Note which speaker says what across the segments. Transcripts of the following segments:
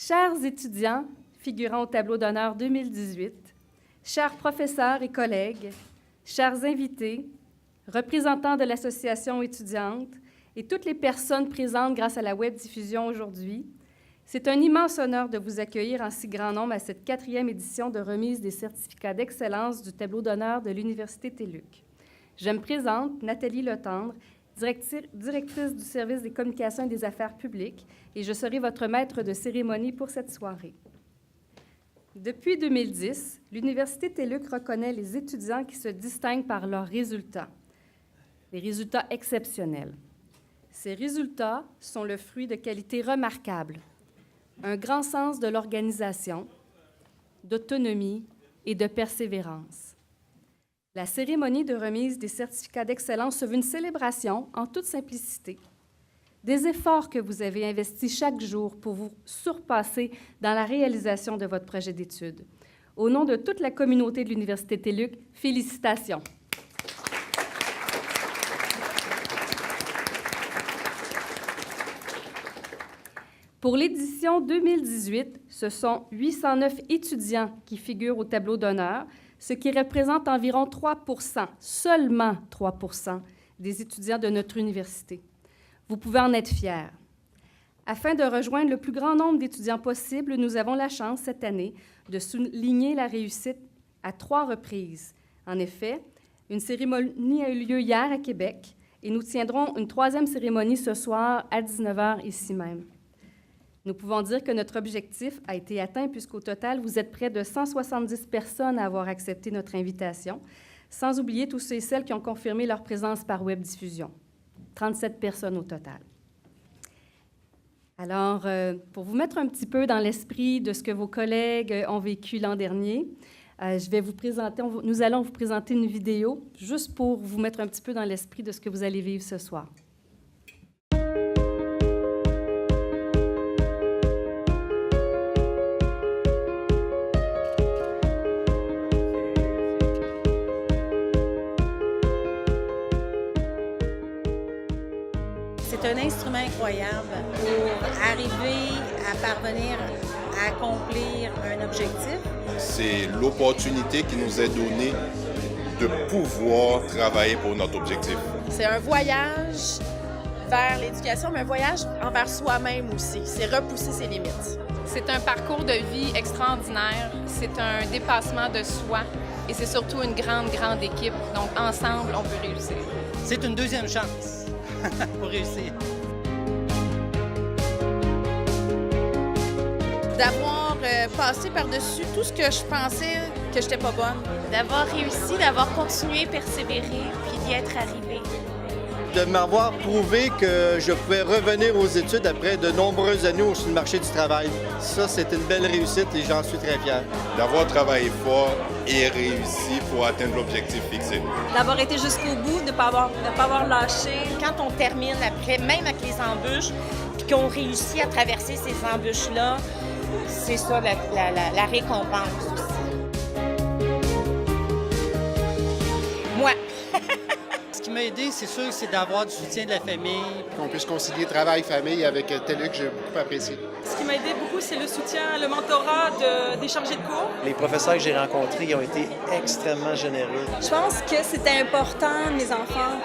Speaker 1: Chers étudiants figurant au tableau d'honneur 2018, chers professeurs et collègues, chers invités, représentants de l'association étudiante et toutes les personnes présentes grâce à la web-diffusion aujourd'hui, c'est un immense honneur de vous accueillir en si grand nombre à cette 4e édition de remise des certificats d'excellence du tableau d'honneur de l'Université TÉLUQ. Je me présente, Nathalie Letendre, directrice du service des communications et des affaires publiques, et je serai votre maître de cérémonie pour cette soirée. Depuis 2010, l'Université TÉLUQ reconnaît les étudiants qui se distinguent par leurs résultats, des résultats exceptionnels. Ces résultats sont le fruit de qualités remarquables, un grand sens de l'organisation, d'autonomie et de persévérance. La cérémonie de remise des certificats d'excellence se veut une célébration en toute simplicité des efforts que vous avez investis chaque jour pour vous surpasser dans la réalisation de votre projet d'études. Au nom de toute la communauté de l'Université TÉLUQ, félicitations! Pour l'édition 2018, ce sont 809 étudiants qui figurent au tableau d'honneur, ce qui représente environ 3 %, seulement 3 % des étudiants de notre université. Vous pouvez en être fiers. Afin de rejoindre le plus grand nombre d'étudiants possible, nous avons la chance cette année de souligner la réussite à 3 reprises. En effet, une cérémonie a eu lieu hier à Québec et nous tiendrons une 3e cérémonie ce soir à 19h ici même. Nous pouvons dire que notre objectif a été atteint puisqu'au total, vous êtes près de 170 personnes à avoir accepté notre invitation, sans oublier tous ceux et celles qui ont confirmé leur présence par web-diffusion. 37 personnes au total. Alors, pour vous mettre un petit peu dans l'esprit de ce que vos collègues ont vécu l'an dernier, nous allons vous présenter une vidéo juste pour vous mettre un petit peu dans l'esprit de ce que vous allez vivre ce soir.
Speaker 2: C'est un instrument incroyable pour arriver à parvenir à accomplir un objectif.
Speaker 3: C'est l'opportunité qui nous est donnée de pouvoir travailler pour notre objectif.
Speaker 2: C'est un voyage vers l'éducation, mais un voyage envers soi-même aussi. C'est repousser ses limites.
Speaker 4: C'est un parcours de vie extraordinaire. C'est un dépassement de soi. Et c'est surtout une grande, grande équipe. Donc, ensemble, on peut réussir.
Speaker 5: C'est une deuxième chance pour réussir.
Speaker 2: D'avoir passé par-dessus tout ce que je pensais que j'étais pas bonne.
Speaker 6: D'avoir réussi, d'avoir continué, persévéré, puis d'y être arrivé.
Speaker 7: De m'avoir prouvé que je pouvais revenir aux études après de nombreuses années sur le marché du travail. Ça, c'est une belle réussite et j'en suis très fier.
Speaker 3: D'avoir travaillé fort et réussi pour atteindre l'objectif fixé.
Speaker 2: D'avoir été jusqu'au bout, de ne pas avoir lâché. Quand on termine après, même avec les embûches, puis qu'on réussit à traverser ces embûches-là, c'est ça la récompense aussi. Moi.
Speaker 5: Ce qui m'a aidé, c'est sûr, c'est d'avoir du soutien de la famille.
Speaker 8: Qu'on puisse concilier travail-famille avec TÉLUQ, j'ai beaucoup apprécié.
Speaker 9: Ce qui m'a aidé beaucoup, c'est le soutien, le mentorat des chargés de cours.
Speaker 10: Les professeurs que j'ai rencontrés ont été extrêmement généreux.
Speaker 11: Je pense que c'était important, mes enfants,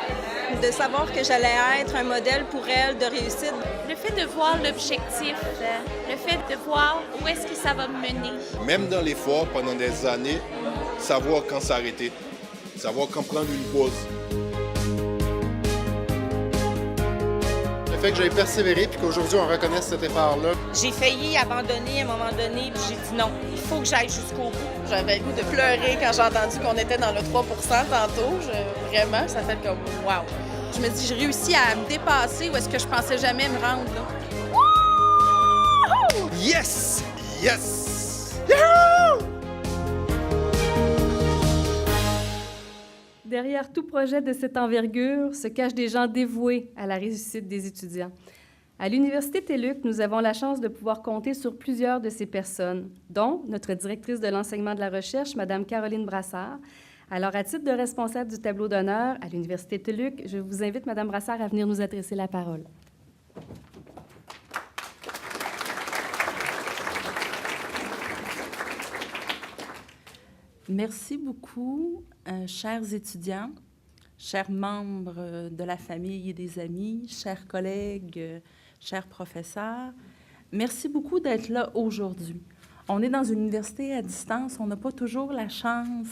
Speaker 11: de savoir que j'allais être un modèle pour elles de réussite.
Speaker 6: Le fait de voir l'objectif, le fait de voir où est-ce que ça va me mener.
Speaker 3: Même dans l'effort, pendant des années, savoir quand s'arrêter, savoir quand prendre une pause.
Speaker 8: Le fait que j'aie persévéré puis qu'aujourd'hui on reconnaisse cet effort-là.
Speaker 2: J'ai failli abandonner à un moment donné, puis j'ai dit non, il faut que j'aille jusqu'au bout. J'avais le goût de pleurer quand j'ai entendu qu'on était dans le 3 % tantôt. Vraiment, ça fait comme wow. Je me dis, j'ai réussi à me dépasser où est-ce que je pensais jamais me rendre. Là.
Speaker 7: Wouhou! Yes! Yes!
Speaker 1: Yahoo! Derrière tout projet de cette envergure se cachent des gens dévoués à la réussite des étudiants. À l'Université TÉLUQ, nous avons la chance de pouvoir compter sur plusieurs de ces personnes, dont notre directrice de l'enseignement de la recherche, Mme Caroline Brassard. Alors, à titre de responsable du tableau d'honneur à l'Université TÉLUQ, je vous invite, Mme Brassard, à venir nous adresser la parole.
Speaker 12: Merci beaucoup, chers étudiants, chers membres de la famille et des amis, chers collègues, chers professeurs. Merci beaucoup d'être là aujourd'hui. On est dans une université à distance, on n'a pas toujours la chance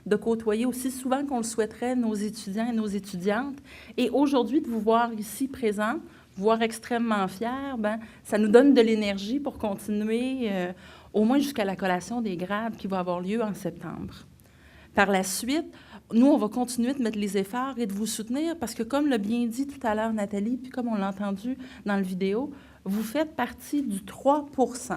Speaker 12: de côtoyer aussi souvent qu'on le souhaiterait nos étudiants et nos étudiantes. Et aujourd'hui, de vous voir ici présents, vous voir extrêmement fiers, ça nous donne de l'énergie pour continuer au moins jusqu'à la collation des grades qui va avoir lieu en septembre. Par la suite, nous, on va continuer de mettre les efforts et de vous soutenir parce que, comme l'a bien dit tout à l'heure Nathalie, puis comme on l'a entendu dans la vidéo, vous faites partie du 3 %.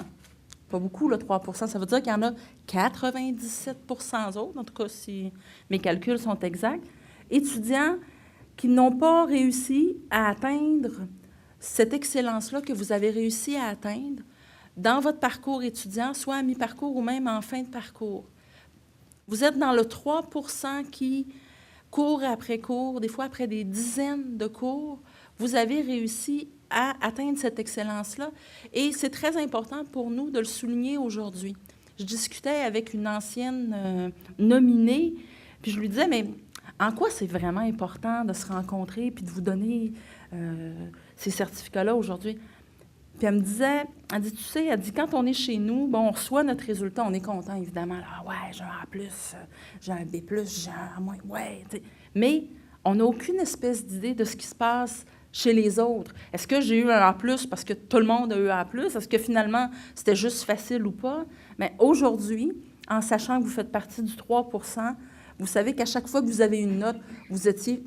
Speaker 12: Pas beaucoup, le 3 %. Ça veut dire qu'il y en a 97 % autres, en tout cas si mes calculs sont exacts, étudiants qui n'ont pas réussi à atteindre cette excellence-là que vous avez réussi à atteindre dans votre parcours étudiant, soit à mi-parcours ou même en fin de parcours. Vous êtes dans le 3 % qui, cours après cours, des fois après des dizaines de cours, vous avez réussi à atteindre cette excellence-là. Et c'est très important pour nous de le souligner aujourd'hui. Je discutais avec une ancienne nominée, puis je lui disais, mais en quoi c'est vraiment important de se rencontrer puis de vous donner ces certificats-là aujourd'hui? Puis elle me disait, elle dit, tu sais, elle dit, quand on est chez nous, bon, on reçoit notre résultat, on est content, évidemment. Là, ah ouais, j'ai un A+, j'ai un B+, j'ai un A-, ouais. T'sais. Mais on n'a aucune espèce d'idée de ce qui se passe chez les autres. Est-ce que j'ai eu un A+, parce que tout le monde a eu un A+? Est-ce que finalement, c'était juste facile ou pas? Mais aujourd'hui, en sachant que vous faites partie du 3 %, vous savez qu'à chaque fois que vous avez une note, vous étiez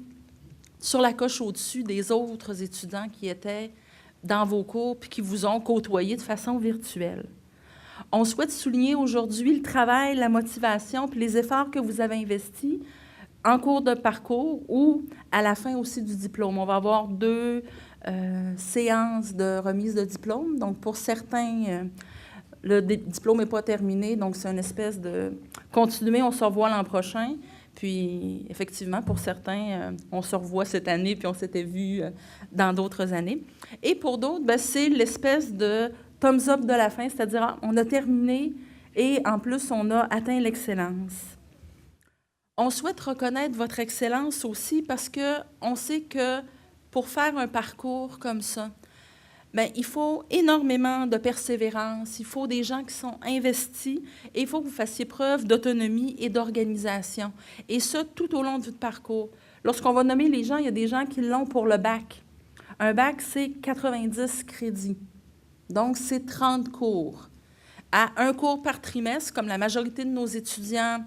Speaker 12: sur la coche au-dessus des autres étudiants qui étaient dans vos cours puis qui vous ont côtoyé de façon virtuelle. On souhaite souligner aujourd'hui le travail, la motivation puis les efforts que vous avez investis en cours de parcours ou à la fin aussi du diplôme. On va avoir 2 séances de remise de diplôme. Donc, pour certains, le diplôme n'est pas terminé, donc c'est une espèce de continuer, on se revoit l'an prochain. Puis, effectivement, pour certains, on se revoit cette année, puis on s'était vu dans d'autres années. Et pour d'autres, c'est l'espèce de thumbs up de la fin, c'est-à-dire on a terminé et en plus, on a atteint l'excellence. On souhaite reconnaître votre excellence aussi parce qu'on sait que pour faire un parcours comme ça, il faut énormément de persévérance, il faut des gens qui sont investis et il faut que vous fassiez preuve d'autonomie et d'organisation. Et ça, tout au long de votre parcours. Lorsqu'on va nommer les gens, il y a des gens qui l'ont pour le bac. Un bac, c'est 90 crédits. Donc, c'est 30 cours. À un cours par trimestre, comme la majorité de nos étudiants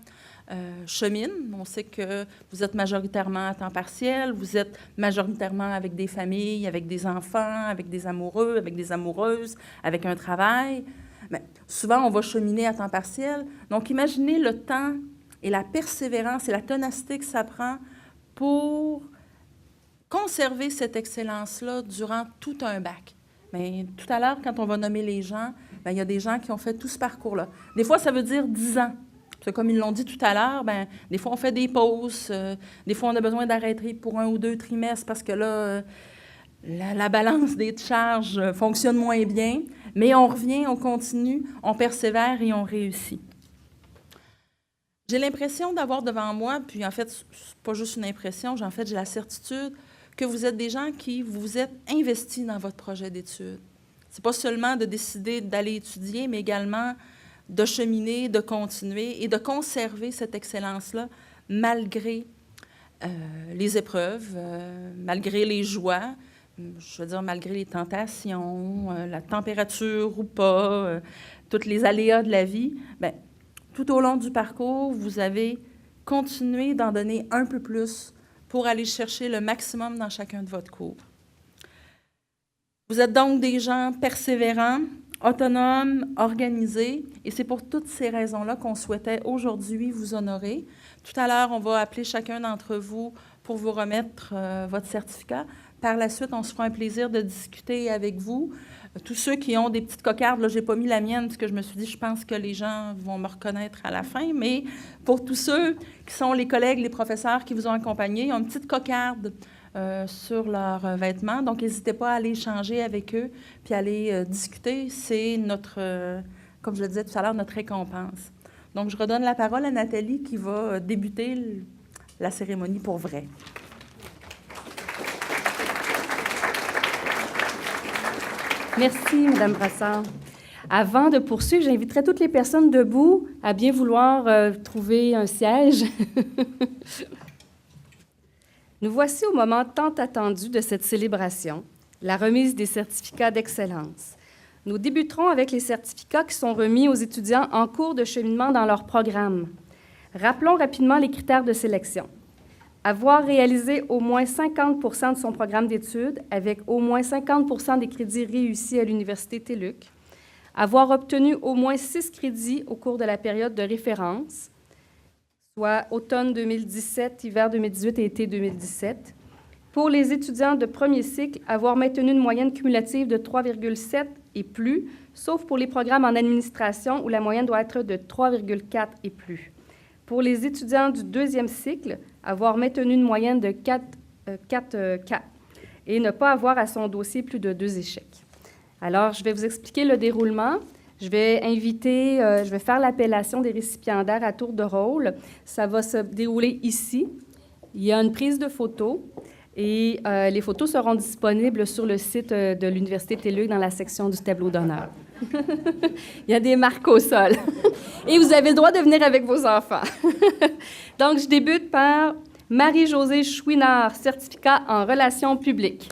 Speaker 12: cheminent. On sait que vous êtes majoritairement à temps partiel, vous êtes majoritairement avec des familles, avec des enfants, avec des amoureux, avec des amoureuses, avec un travail. Mais souvent, on va cheminer à temps partiel. Donc, imaginez le temps et la persévérance et la ténacité que ça prend pour conserver cette excellence-là durant tout un bac. Mais tout à l'heure, quand on va nommer les gens, il y a des gens qui ont fait tout ce parcours-là. Des fois, ça veut dire 10 ans. Parce que comme ils l'ont dit tout à l'heure, des fois, on fait des pauses. Des fois, on a besoin d'arrêter pour 1 ou 2 trimestres parce que là, la balance des charges fonctionne moins bien. Mais on revient, on continue, on persévère et on réussit. J'ai l'impression d'avoir devant moi, puis en fait, c'est pas juste une impression, j'ai la certitude que vous êtes des gens qui vous êtes investis dans votre projet d'études. C'est pas seulement de décider d'aller étudier, mais également de cheminer, de continuer et de conserver cette excellence-là malgré les épreuves, malgré les joies, je veux dire malgré les tentations, la température ou pas, tous les aléas de la vie. Tout au long du parcours, vous avez continué d'en donner un peu plus pour aller chercher le maximum dans chacun de votre cours. Vous êtes donc des gens persévérants, autonomes, organisés, et c'est pour toutes ces raisons-là qu'on souhaitait aujourd'hui vous honorer. Tout à l'heure, on va appeler chacun d'entre vous pour vous remettre votre certificat. Par la suite, on se fera un plaisir de discuter avec vous. Tous ceux qui ont des petites cocardes, là, je n'ai pas mis la mienne parce que je me suis dit, je pense que les gens vont me reconnaître à la fin, mais pour tous ceux qui sont les collègues, les professeurs qui vous ont accompagnés, ils ont une petite cocarde sur leurs vêtements. Donc, n'hésitez pas à aller échanger avec eux puis aller discuter. C'est notre, comme je le disais tout à l'heure, notre récompense. Donc, Donc, je redonne la parole à Nathalie qui va débuter la cérémonie pour vrai.
Speaker 1: Merci, Mme Brassard. Avant de poursuivre, j'inviterai toutes les personnes debout à bien vouloir trouver un siège. Nous voici au moment tant attendu de cette célébration, la remise des certificats d'excellence. Nous débuterons avec les certificats qui sont remis aux étudiants en cours de cheminement dans leur programme. Rappelons rapidement les critères de sélection. Avoir réalisé au moins 50 % de son programme d'études avec au moins 50 % des crédits réussis à l'Université TÉLUQ. Avoir obtenu au moins 6 crédits au cours de la période de référence, soit automne 2017, hiver 2018 et été 2017. Pour les étudiants de premier cycle, avoir maintenu une moyenne cumulative de 3,7 et plus, sauf pour les programmes en administration où la moyenne doit être de 3,4 et plus. Pour les étudiants du deuxième cycle, avoir maintenu une moyenne de 4 et ne pas avoir à son dossier plus de 2 échecs. Alors, je vais vous expliquer le déroulement. Je vais faire l'appellation des récipiendaires à tour de rôle. Ça va se dérouler ici. Il y a une prise de photos et les photos seront disponibles sur le site de l'Université TÉLUQ dans la section du tableau d'honneur. Il y a des marques au sol. Et vous avez le droit de venir avec vos enfants. Donc, je débute par Marie-Josée Chouinard, certificat en relations publiques.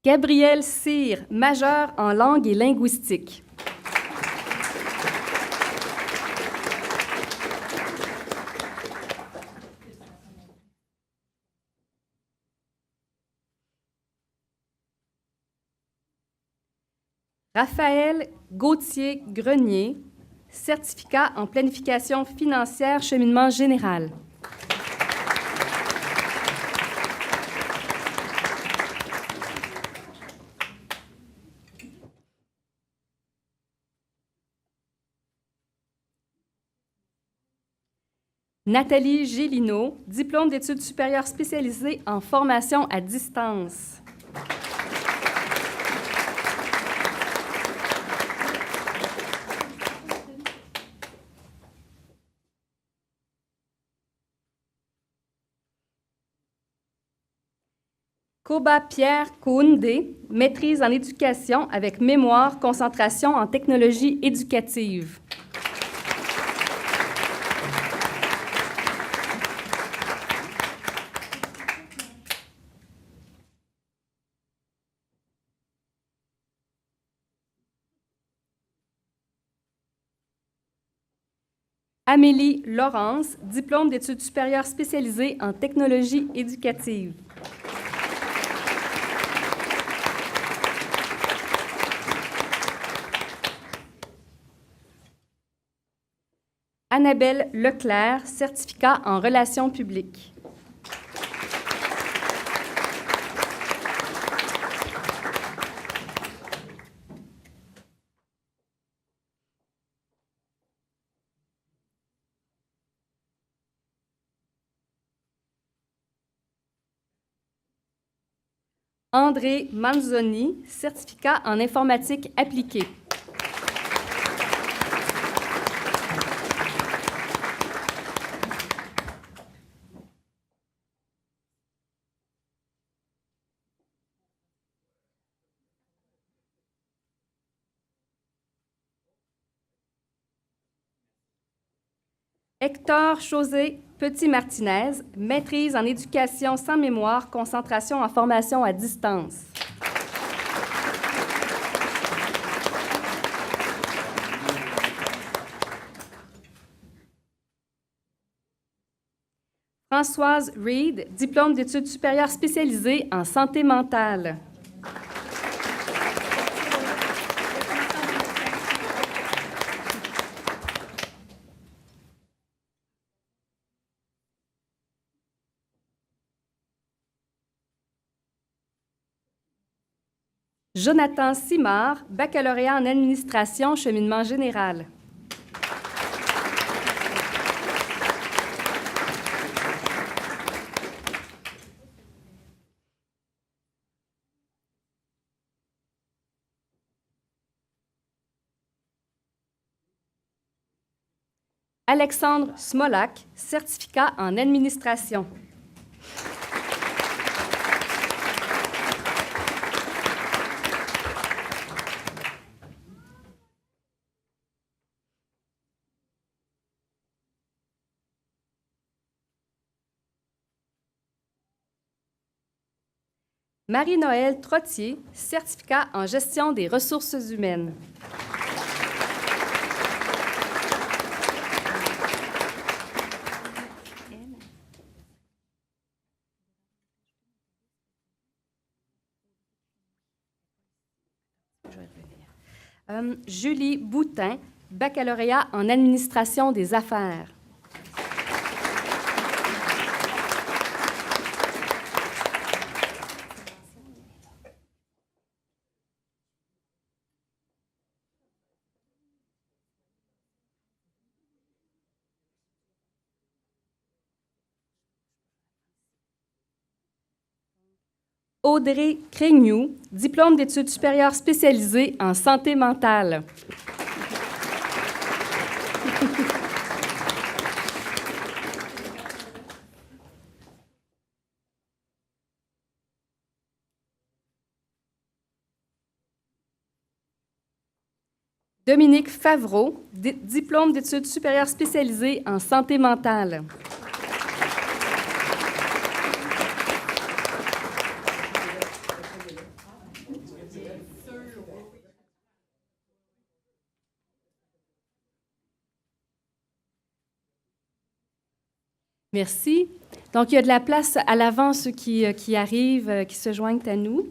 Speaker 1: Gabrielle Cyr, majeure en langue et linguistique. Raphaël Gauthier-Grenier, certificat en planification financière, cheminement général. Nathalie Gélineau, diplôme d'études supérieures spécialisées en formation à distance. Koba Pierre Koundé, maîtrise en éducation avec mémoire, concentration en technologie éducative. Amélie Laurence, diplôme d'études supérieures spécialisées en technologie éducative. Annabelle Leclerc, certificat en relations publiques. André Manzoni, certificat en informatique appliquée. Hector José Petit-Martinez, maîtrise en éducation sans mémoire, concentration en formation à distance. Françoise Reed, diplôme d'études supérieures spécialisées en santé mentale. Jonathan Simard, baccalauréat en administration, cheminement général. Alexandre Smolak, certificat en administration. Marie-Noëlle Trottier, certificat en gestion des ressources humaines. Julie Boutin, baccalauréat en administration des affaires. Audrey Crégnoux, diplôme d'études supérieures spécialisées en santé mentale. Dominique Favreau, diplôme d'études supérieures spécialisées en santé mentale. Merci. Donc, il y a de la place à l'avant, ceux qui arrivent, qui se joignent à nous.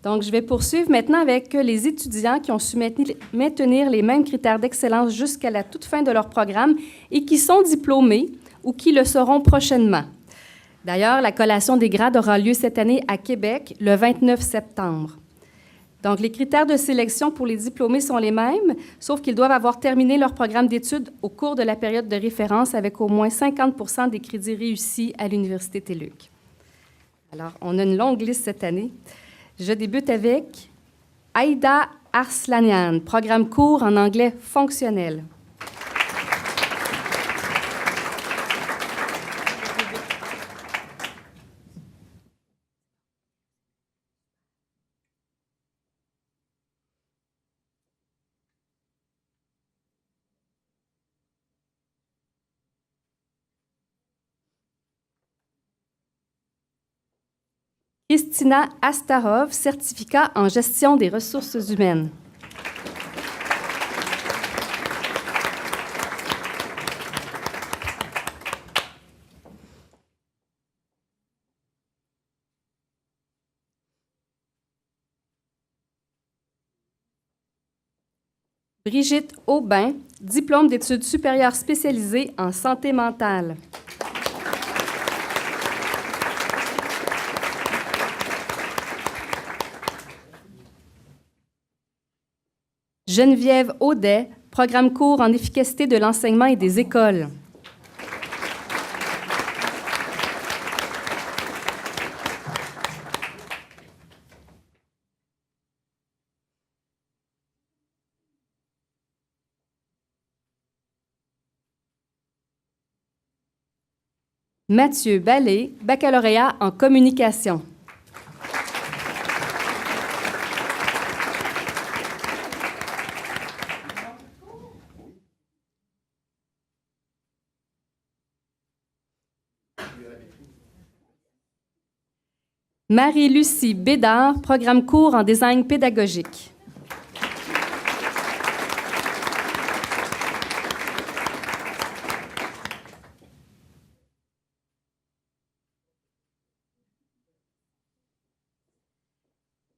Speaker 1: Donc, je vais poursuivre maintenant avec les étudiants qui ont su maintenir les mêmes critères d'excellence jusqu'à la toute fin de leur programme et qui sont diplômés ou qui le seront prochainement. D'ailleurs, la collation des grades aura lieu cette année à Québec le 29 septembre. Donc, les critères de sélection pour les diplômés sont les mêmes, sauf qu'ils doivent avoir terminé leur programme d'études au cours de la période de référence avec au moins 50 des crédits réussis à l'Université TÉLUQ. Alors, on a une longue liste cette année. Je débute avec Aïda Arslanian, programme court en anglais fonctionnel. Christina Astarov, certificat en gestion des ressources humaines. Brigitte Aubin, diplôme d'études supérieures spécialisées en santé mentale. Geneviève Audet, programme court en efficacité de l'enseignement et des écoles. Mathieu Ballé, baccalauréat en communication. Marie-Lucie Bédard, programme court en design pédagogique.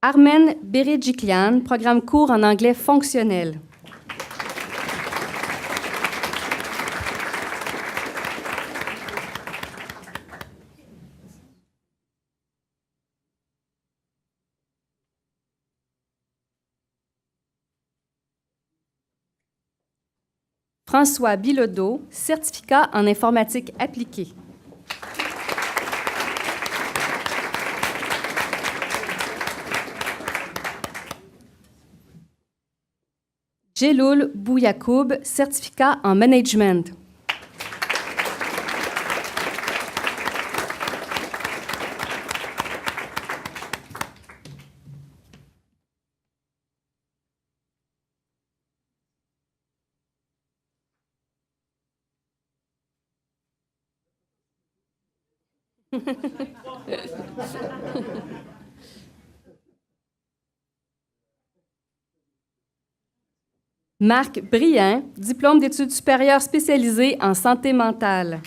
Speaker 1: Armen Beredjiklian, programme court en anglais fonctionnel. François Bilodeau, certificat en informatique appliquée. Jeloul Bouyakoub, certificat en management. Marc Briand, diplôme d'études supérieures spécialisées en santé mentale.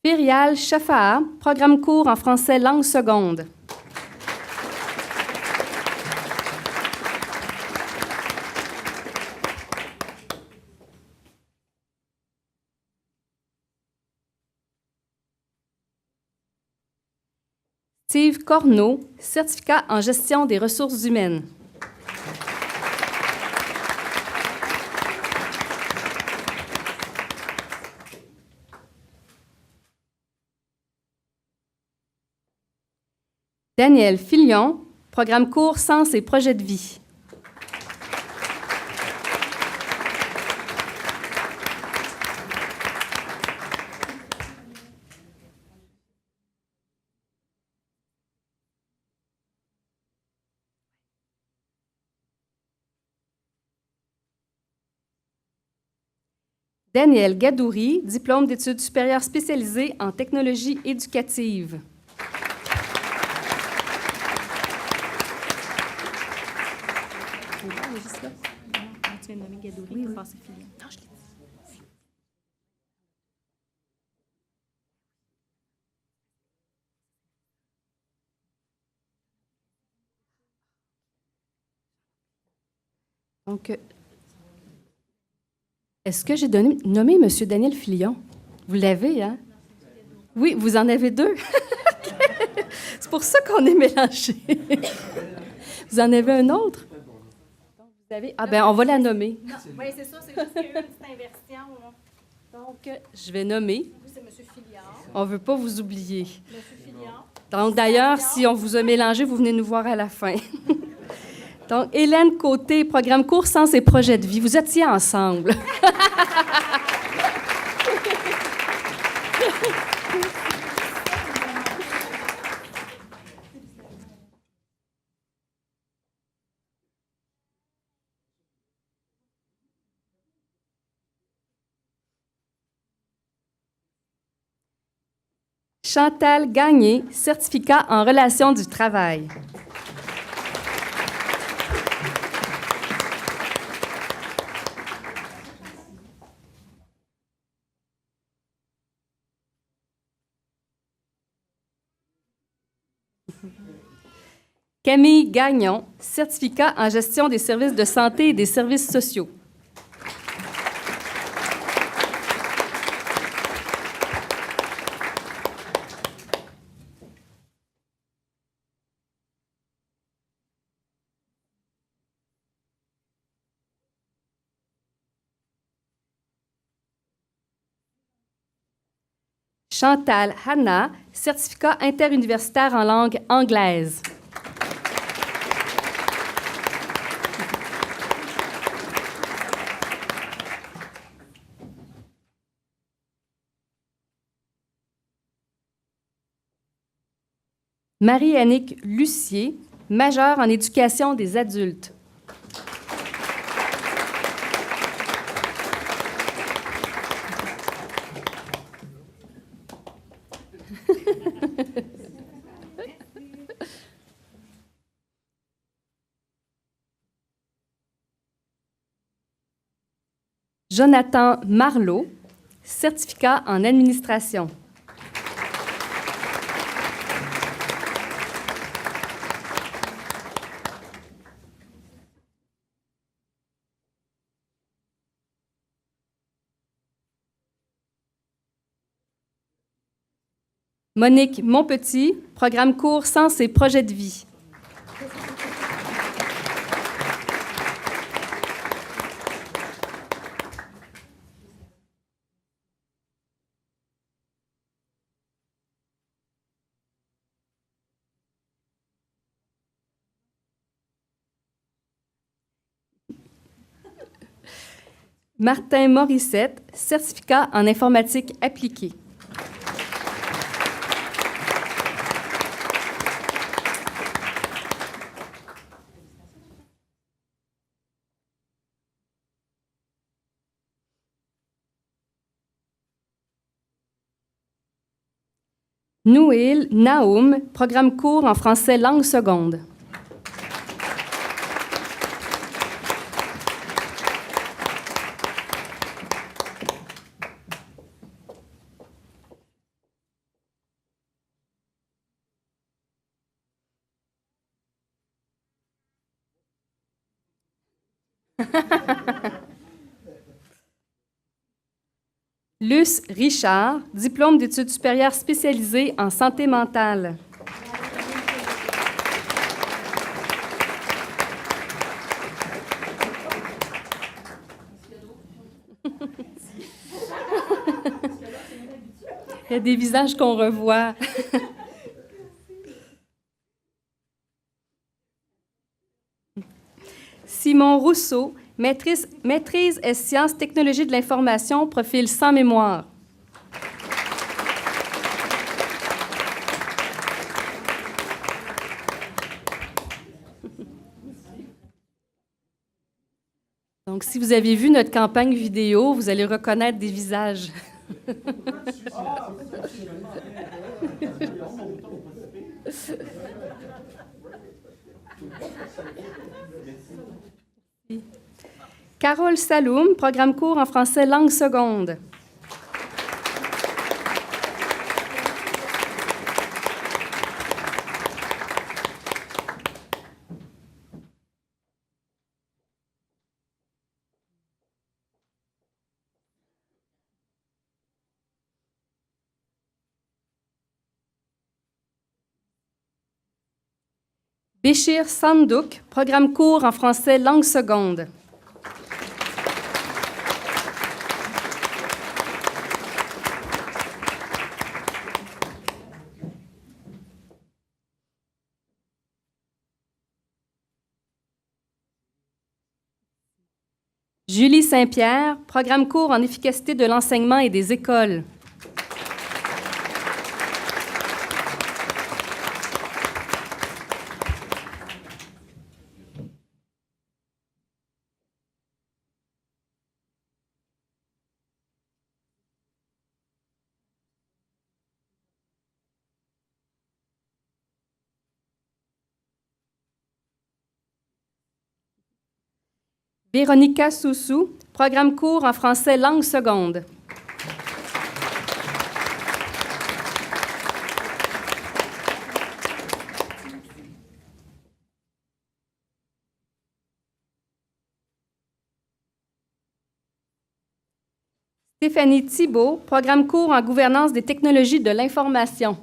Speaker 1: Firial Shafa'a, programme cours en français langue seconde. Steve Corneau, certificat en gestion des ressources humaines. Daniel Filion, programme cours Sens et projets de vie. Daniel Gadouri, diplôme d'études supérieures spécialisées en technologie éducative. Donc, est-ce que j'ai nommé M. Daniel Filion? Vous l'avez, hein? Oui, vous en avez deux. C'est pour ça qu'on est mélangés. Vous en avez un autre? Vous avez... Ah, bien, on va la nommer.
Speaker 6: Oui, c'est ça, c'est juste qu'il y a eu une petite inversion.
Speaker 1: Donc, je vais nommer.
Speaker 6: Oui, c'est M. Filion.
Speaker 1: On ne veut pas vous oublier.
Speaker 6: M. Filion.
Speaker 1: Donc, d'ailleurs, si on vous a mélangé, vous venez nous voir à la fin. Donc, Hélène Côté, programme cours Sens et projets de vie. Vous étiez ensemble. Chantal Gagné, certificat en relations du travail. Camille Gagnon, certificat en gestion des services de santé et des services sociaux. Chantal Hanna, certificat interuniversitaire en langue anglaise. Marie-Annick Lucier, majeure en éducation des adultes. Jonathan Marleau, certificat en administration. Monique Monpetit, programme cours Sens et projets de vie. Martin Morissette, certificat en informatique appliquée. Nouil Naoum, programme court en français langue seconde. Luce Richard, diplôme d'études supérieures spécialisées en santé mentale. Il y a des visages qu'on revoit. Simon Rousseau, maîtrise et sciences technologies de l'information, profil sans mémoire. Donc, si vous avez vu notre campagne vidéo, vous allez reconnaître des visages. Carole Saloum, programme court en français langue seconde. Béchir Sandouk, programme court en français langue seconde. Julie Saint-Pierre, programme court en efficacité de l'enseignement et des écoles. Véronica Soussou, programme court en français langue seconde. Stéphanie Thibault, programme court en gouvernance des technologies de l'information.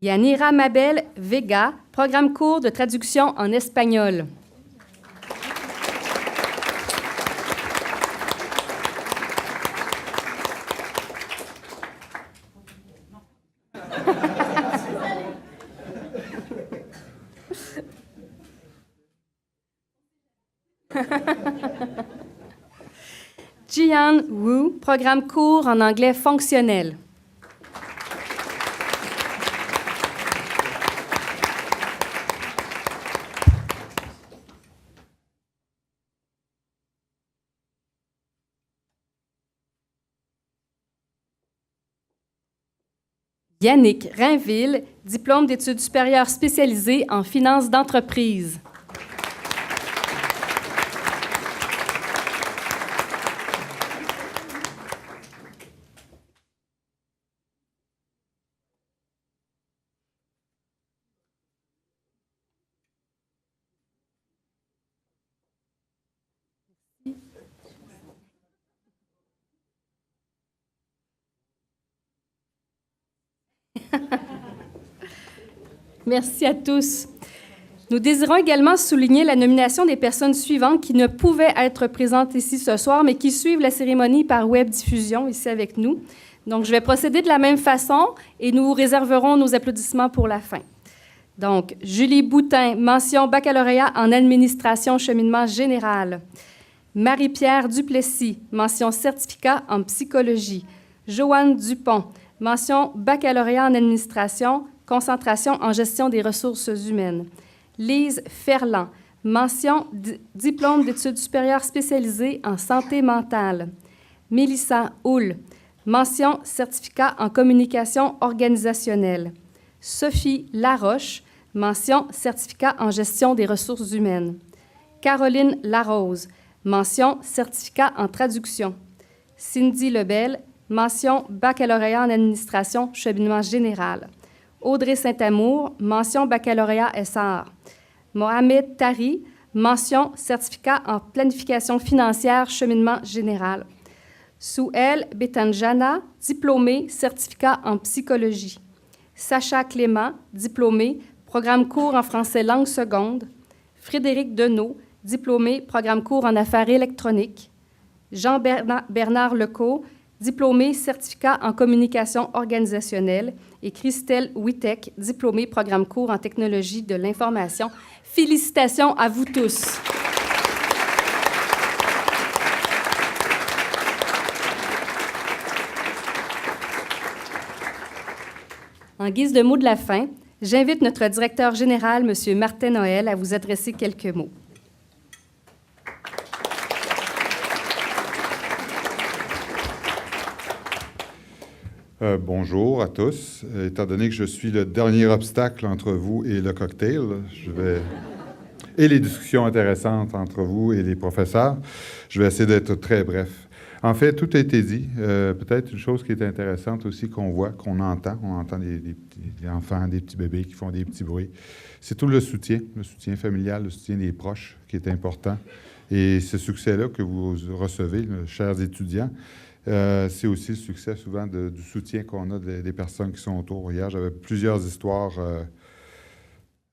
Speaker 1: Yanira Mabel Vega, programme court de traduction en espagnol. Jian Wu, programme court en anglais fonctionnel. Yannick Rainville, diplôme d'études supérieures spécialisées en finance d'entreprise. Merci à tous. Nous désirons également souligner la nomination des personnes suivantes qui ne pouvaient être présentes ici ce soir, mais qui suivent la cérémonie par web diffusion ici avec nous. Donc, je vais procéder de la même façon et nous réserverons nos applaudissements pour la fin. Donc, Julie Boutin, mention baccalauréat en administration cheminement général. Marie-Pierre Duplessis, mention certificat en psychologie. Joanne Dupont, mention baccalauréat en administration, concentration en gestion des ressources humaines. Lise Ferland, mention diplôme d'études supérieures spécialisées en santé mentale. Mélissa Houle, mention certificat en communication organisationnelle. Sophie Laroche, mention certificat en gestion des ressources humaines. Caroline Larose, mention certificat en traduction. Cindy Lebel, mention baccalauréat en administration, cheminement général. Audrey Saint-Amour, mention baccalauréat SR. Mohamed Tari, mention certificat en planification financière, cheminement général. Souhel Betanjana, diplômé, certificat en psychologie. Sacha Clément, diplômé, programme cours en français langue seconde. Frédéric Deneau, diplômé, programme cours en affaires électroniques. Jean-Bernard Lecault, diplômé, certificat en communication organisationnelle. Et Christelle Witek, diplômée, programme cours en technologie de l'information. Félicitations à vous tous. En guise de mot de la fin, j'invite notre directeur général, M. Martin Noël, à vous adresser quelques mots.
Speaker 13: Bonjour à tous. Étant donné que je suis le dernier obstacle entre vous et le cocktail, et les discussions intéressantes entre vous et les professeurs, je vais essayer d'être très bref. En fait, tout a été dit. Peut-être une chose qui est intéressante aussi qu'on voit, qu'on entend. On entend des enfants, des petits bébés qui font des petits bruits. C'est tout le soutien familial, le soutien des proches qui est important. Et ce succès-là que vous recevez, chers étudiants, c'est aussi le succès souvent du soutien qu'on a des personnes qui sont autour. Hier, j'avais plusieurs histoires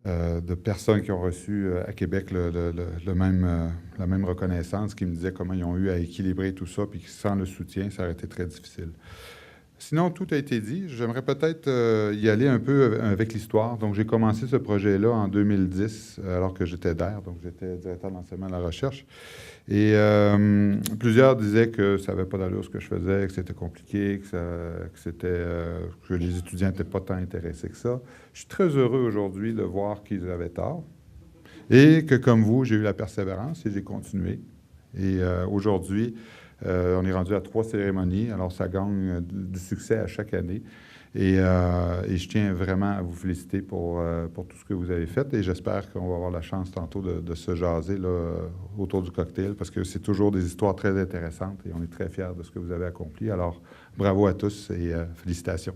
Speaker 13: de personnes qui ont reçu à Québec la même reconnaissance, qui me disaient comment ils ont eu à équilibrer tout ça, puis sans le soutien, ça aurait été très difficile. Sinon, tout a été dit. J'aimerais peut-être y aller un peu avec l'histoire. Donc, j'ai commencé ce projet-là en 2010, alors que j'étais DER, donc j'étais directeur d'enseignement à la recherche. Et plusieurs disaient que ça n'avait pas d'allure ce que je faisais, que c'était compliqué, que les étudiants n'étaient pas tant intéressés que ça. Je suis très heureux aujourd'hui de voir qu'ils avaient tort et que, comme vous, j'ai eu la persévérance et j'ai continué. Et aujourd'hui, on est rendu à 3 cérémonies, alors ça gagne du succès à chaque année. Et je tiens vraiment à vous féliciter pour tout ce que vous avez fait. Et j'espère qu'on va avoir la chance tantôt de se jaser là, autour du cocktail, parce que c'est toujours des histoires très intéressantes et on est très fiers de ce que vous avez accompli. Alors, bravo à tous et félicitations.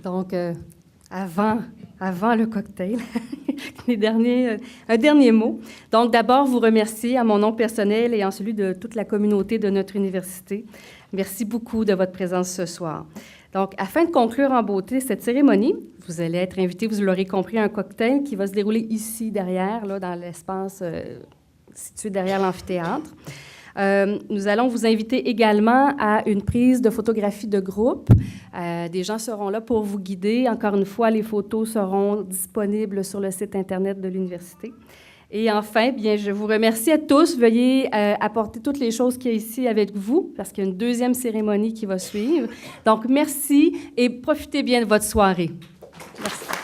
Speaker 1: Donc, avant le cocktail, un dernier mot. Donc, d'abord, vous remercier à mon nom personnel et en celui de toute la communauté de notre université. Merci beaucoup de votre présence ce soir. Donc, afin de conclure en beauté cette cérémonie, vous allez être invités, vous l'aurez compris, à un cocktail qui va se dérouler ici, derrière, là, dans l'espace situé derrière l'amphithéâtre. Nous allons vous inviter également à une prise de photographie de groupe. Des gens seront là pour vous guider. Encore une fois, les photos seront disponibles sur le site Internet de l'université. Et enfin, bien, je vous remercie à tous. Veuillez apporter toutes les choses qu'il y a ici avec vous, parce qu'il y a une deuxième cérémonie qui va suivre. Donc, merci et profitez bien de votre soirée. Merci.